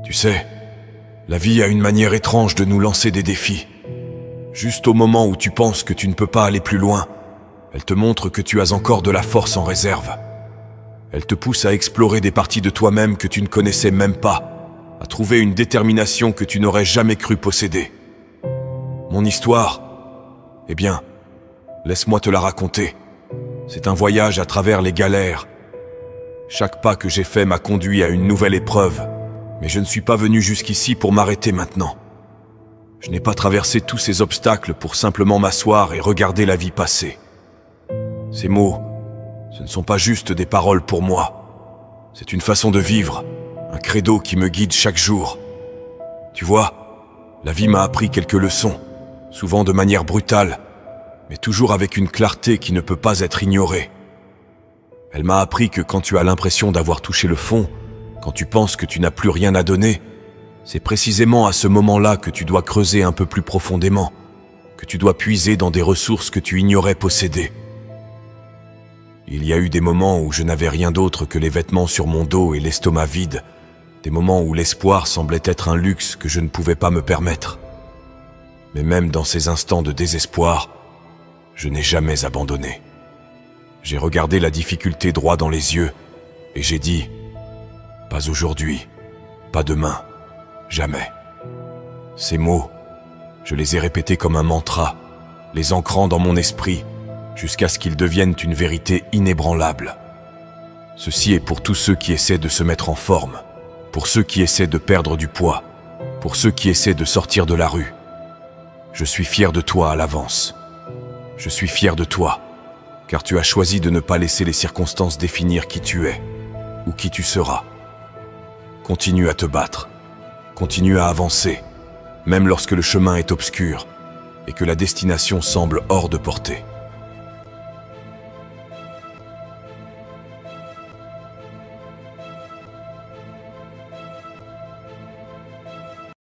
Tu sais, la vie a une manière étrange de nous lancer des défis. Juste au moment où tu penses que tu ne peux pas aller plus loin, elle te montre que tu as encore de la force en réserve. Elle te pousse à explorer des parties de toi-même que tu ne connaissais même pas, à trouver une détermination que tu n'aurais jamais cru posséder. Mon histoire, eh bien, laisse-moi te la raconter. C'est un voyage à travers les galères. Chaque pas que j'ai fait m'a conduit à une nouvelle épreuve, mais je ne suis pas venu jusqu'ici pour m'arrêter maintenant. Je n'ai pas traversé tous ces obstacles pour simplement m'asseoir et regarder la vie passer. Ces mots, ce ne sont pas juste des paroles pour moi. C'est une façon de vivre, un credo qui me guide chaque jour. Tu vois, la vie m'a appris quelques leçons, souvent de manière brutale, mais toujours avec une clarté qui ne peut pas être ignorée. Elle m'a appris que quand tu as l'impression d'avoir touché le fond, quand tu penses que tu n'as plus rien à donner, c'est précisément à ce moment-là que tu dois creuser un peu plus profondément, que tu dois puiser dans des ressources que tu ignorais posséder. Il y a eu des moments où je n'avais rien d'autre que les vêtements sur mon dos et l'estomac vide, des moments où l'espoir semblait être un luxe que je ne pouvais pas me permettre. Mais même dans ces instants de désespoir, je n'ai jamais abandonné. J'ai regardé la difficulté droit dans les yeux et j'ai dit « Pas aujourd'hui, pas demain, jamais ». Ces mots, je les ai répétés comme un mantra, les ancrant dans mon esprit, jusqu'à ce qu'ils deviennent une vérité inébranlable. Ceci est pour tous ceux qui essaient de se mettre en forme, pour ceux qui essaient de perdre du poids, pour ceux qui essaient de sortir de la rue. Je suis fier de toi à l'avance. Je suis fier de toi, car tu as choisi de ne pas laisser les circonstances définir qui tu es ou qui tu seras. Continue à te battre, continue à avancer, même lorsque le chemin est obscur et que la destination semble hors de portée.